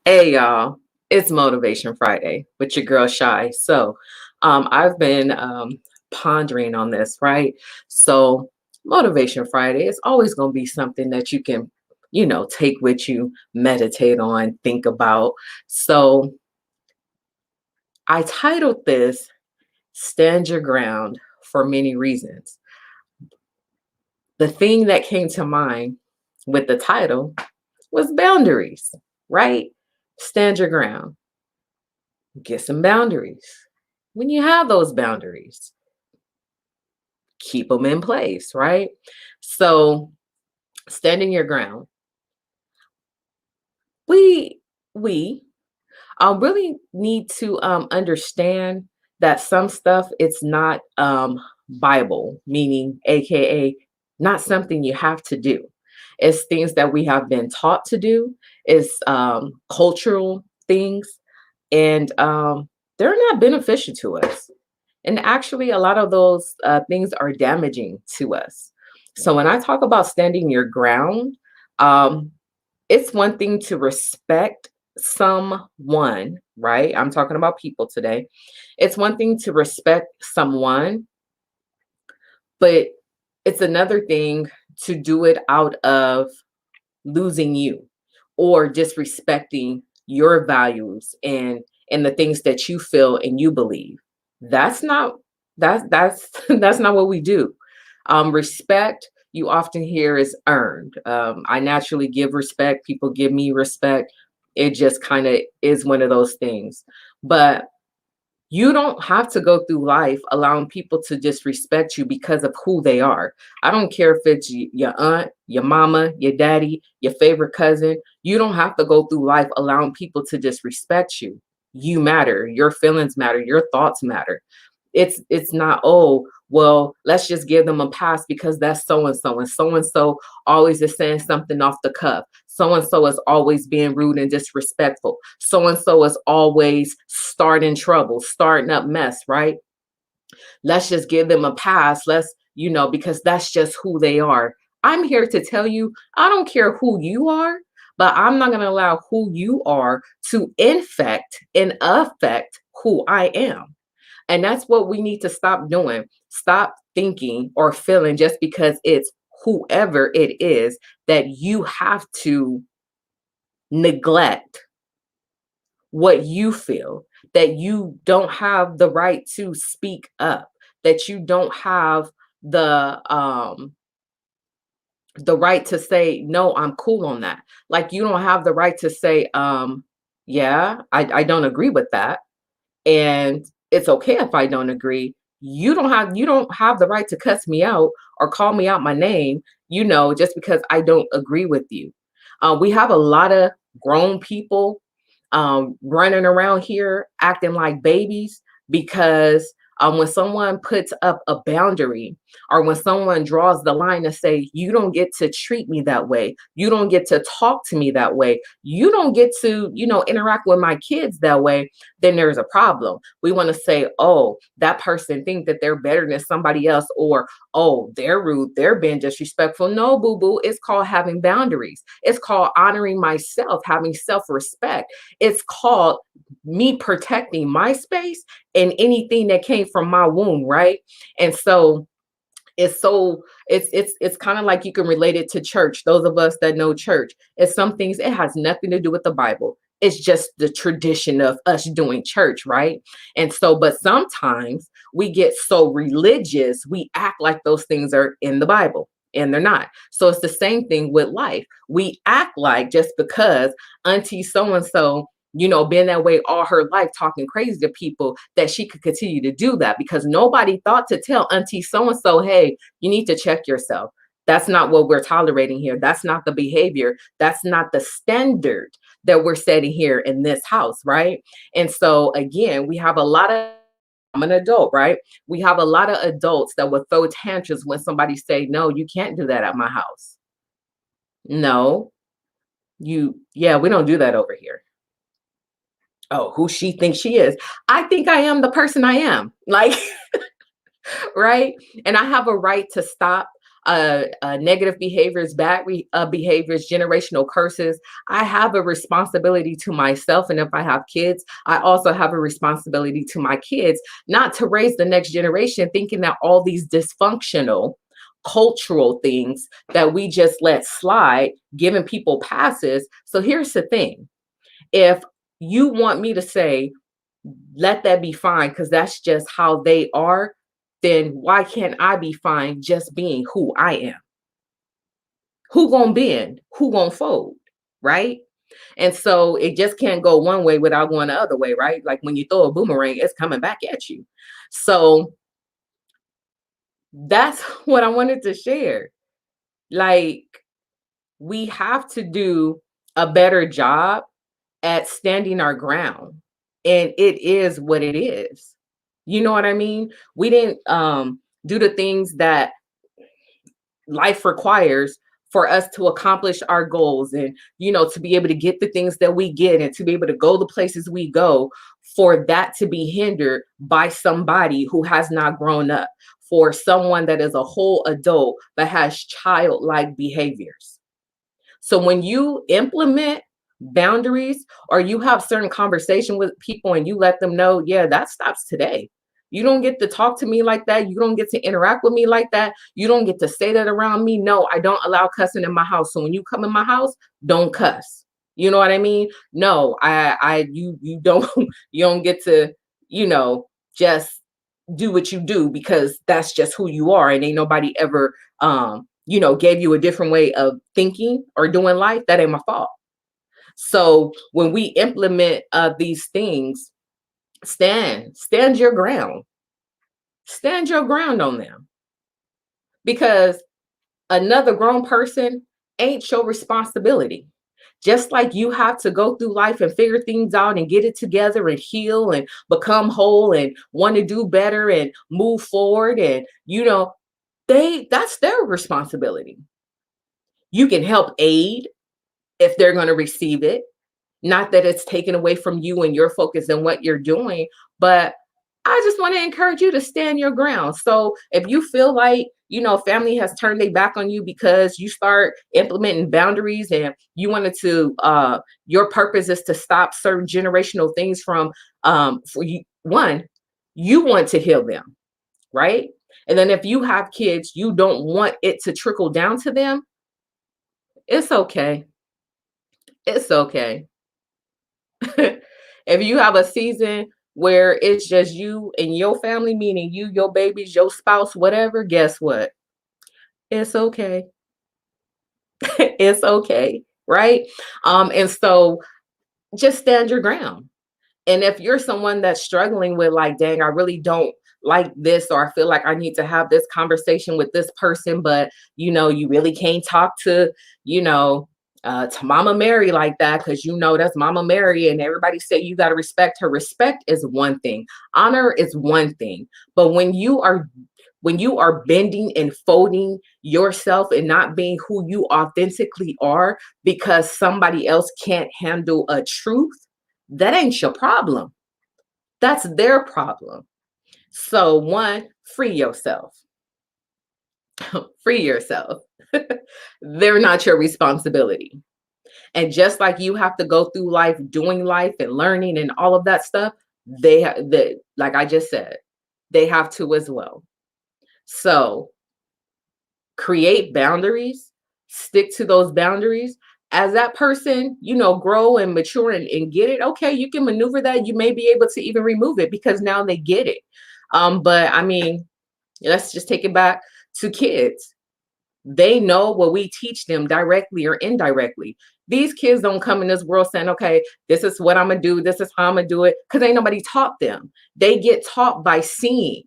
Hey y'all, it's Motivation Friday with your girl Shy. I've been pondering on this, right? So, Motivation Friday is always going to be something that you can, take with you, meditate on, think about. So, I titled this Stand Your Ground for many reasons. The thing that came to mind with the title was boundaries, right? Stand your ground, get some boundaries. When you have those boundaries, keep them in place, right? So, standing your ground. We really need to understand that some stuff it's not Bible, meaning AKA not something you have to do. It's things that we have been taught to do. It's cultural things, and they're not beneficial to us. And actually, a lot of those things are damaging to us. So when I talk about standing your ground, um, it's one thing to respect someone, right? I'm talking about people today. It's one thing to respect someone, but it's another thing to do it out of losing you or disrespecting your values and the things that you feel and you believe. That's not that's not what we do. Respect you often hear is earned. I naturally give respect, people give me respect. It just kind of is one of those things, but you don't have to go through life allowing people to disrespect you because of who they are. I don't care if it's your aunt, your mama, your daddy, your favorite cousin. You don't have to go through life allowing people to disrespect you. You matter. Your feelings matter. Your thoughts matter. It's not, oh, well, let's just give them a pass because that's so and so always is saying something off the cuff. So and so is always being rude and disrespectful. So and so is always starting trouble, starting up mess, right? Let's just give them a pass. Because that's just who they are. I'm here to tell you, I don't care who you are, but I'm not going to allow who you are to infect and affect who I am. And that's what we need to stop doing. Stop thinking or feeling just because it's whoever it is that you have to neglect what you feel, that you don't have the right to speak up, that you don't have the right to say no, I'm cool on that. Like you don't have the right to say yeah, I don't agree with that, and it's okay if I don't agree. You don't have the right to cuss me out or call me out my name, just because I don't agree with you. We have a lot of grown people running around here acting like babies because when someone puts up a boundary or when someone draws the line and say you don't get to treat me that way, you don't get to talk to me that way, you don't get to interact with my kids that way, then there's a problem. We want to say, oh, that person think that they're better than somebody else, or oh, they're rude, they're being disrespectful. No, boo boo, it's called having boundaries. It's called honoring myself, having self-respect. It's called me protecting my space and anything that came from my womb, right? And so it's kind of like you can relate it to church. Those of us that know church, it's some things it has nothing to do with the Bible. It's just the tradition of us doing church, right? And so, but sometimes we get so religious, we act like those things are in the Bible and they're not. So it's the same thing with life. We act like just because auntie so and so been that way all her life, talking crazy to people, that she could continue to do that because nobody thought to tell auntie so and so, hey, you need to check yourself. That's not what we're tolerating here. That's not the behavior. That's not the standard that we're setting here in this house, right? And so, again, we have a lot of, I'm an adult, right? We have a lot of adults that will throw tantrums when somebody say, no, you can't do that at my house. No, yeah, we don't do that over here. Oh, who she thinks she is. I think I am the person I am. Like, right? And I have a right to stop negative behaviors, behaviors, generational curses. I have a responsibility to myself. And if I have kids, I also have a responsibility to my kids, not to raise the next generation thinking that all these dysfunctional cultural things that we just let slide, giving people passes. So here's the thing. If you want me to say, let that be fine because that's just how they are, then why can't I be fine just being who I am? Who gonna bend? Who gonna fold? Right? And so it just can't go one way without going the other way, right? Like when you throw a boomerang, it's coming back at you. So that's what I wanted to share. Like, we have to do a better job at standing our ground. And it is what it is. You know what I mean? We didn't do the things that life requires for us to accomplish our goals, and to be able to get the things that we get and to be able to go the places we go, for that to be hindered by somebody who has not grown up, for someone that is a whole adult but has childlike behaviors. So when you implement boundaries, or you have certain conversation with people and you let them know, yeah, that stops today. You don't get to talk to me like that. You don't get to interact with me like that. You don't get to say that around me. No, I don't allow cussing in my house. So when you come in my house, don't cuss. You know what I mean? No, you don't you don't get to, just do what you do because that's just who you are, and ain't nobody ever gave you a different way of thinking or doing life. That ain't my fault. So when we implement these things, stand your ground. Stand your ground on them, because another grown person ain't your responsibility. Just like you have to go through life and figure things out and get it together and heal and become whole and want to do better and move forward, and that's their responsibility. You can help aid if they're going to receive it. Not that it's taken away from you and your focus and what you're doing, but I just want to encourage you to stand your ground. So if you feel like, family has turned their back on you because you start implementing boundaries, and you wanted to, your purpose is to stop certain generational things from, for you, you want to heal them, right? And then if you have kids, you don't want it to trickle down to them. It's okay. It's okay. If you have a season where it's just you and your family, meaning you, your babies, your spouse, whatever, guess what? It's okay. It's okay. Right. And so just stand your ground. And if you're someone that's struggling with, like, dang, I really don't like this, or I feel like I need to have this conversation with this person, but you really can't talk to Mama Mary like that, because that's Mama Mary, and everybody say you got to respect her. Respect is one thing, honor is one thing, but when you are bending and folding yourself and not being who you authentically are because somebody else can't handle a truth, that ain't your problem. That's their problem. So, one, free yourself. Free yourself. They're not your responsibility. And just like you have to go through life doing life and learning and all of that stuff, like I just said, they have to as well. So create boundaries, stick to those boundaries. As that person, grow and mature and get it, okay, you can maneuver that. You may be able to even remove it because now they get it. But I mean, let's just take it back to kids. They know what we teach them directly or indirectly. These kids don't come in this world saying, okay, this is what I'm going to do. This is how I'm going to do it. Because ain't nobody taught them. They get taught by seeing,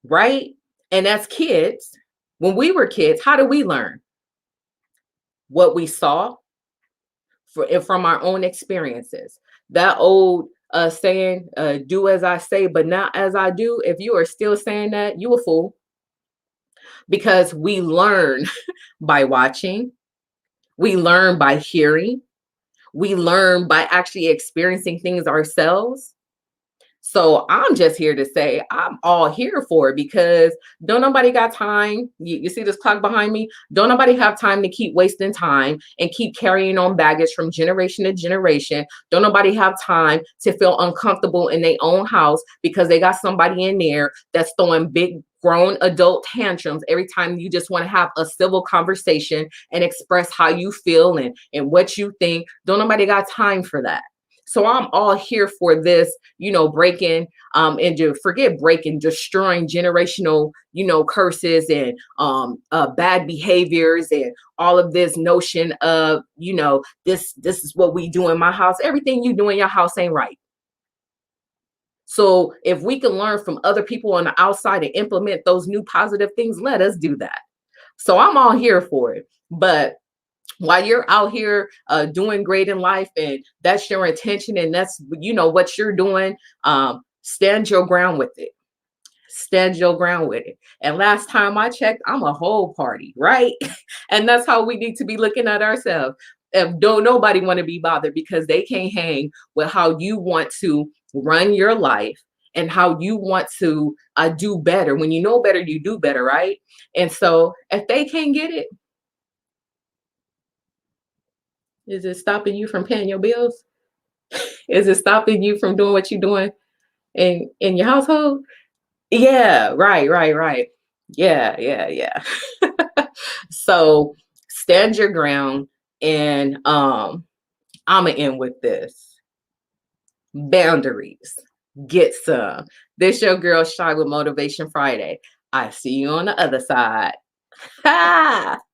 right? And as kids, when we were kids, how did we learn? What we saw from our own experiences. That old saying, do as I say, but not as I do. If you are still saying that, you a fool. Because we learn by watching, we learn by hearing, we learn by actually experiencing things ourselves. So I'm just here to say I'm all here for it because don't nobody got time. You see this clock behind me? Don't nobody have time to keep wasting time and keep carrying on baggage from generation to generation. Don't nobody have time to feel uncomfortable in their own house because they got somebody in there that's throwing big grown adult tantrums every time you just want to have a civil conversation and express how you feel and what you think. Don't nobody got time for that. So I'm all here for this, breaking and to forget breaking, destroying generational, curses and bad behaviors and all of this notion of, this is what we do in my house. Everything you do in your house ain't right. So if we can learn from other people on the outside and implement those new positive things, let us do that. So I'm all here for it. But while you're out here doing great in life and that's your intention and that's what you're doing, stand your ground with it. Stand your ground with it. And last time I checked, I'm a whole party, right? And that's how we need to be looking at ourselves. If don't nobody want to be bothered because they can't hang with how you want to run your life and how you want to do better. When you know better, you do better, right? And so if they can't get it, is it stopping you from paying your bills? Is it stopping you from doing what you're doing in your household? Yeah, right, right, right. Yeah, yeah, yeah. So stand your ground and I'ma end with this. Boundaries. Get some. This your girl Shy with Motivation Friday. I see you on the other side. Ha!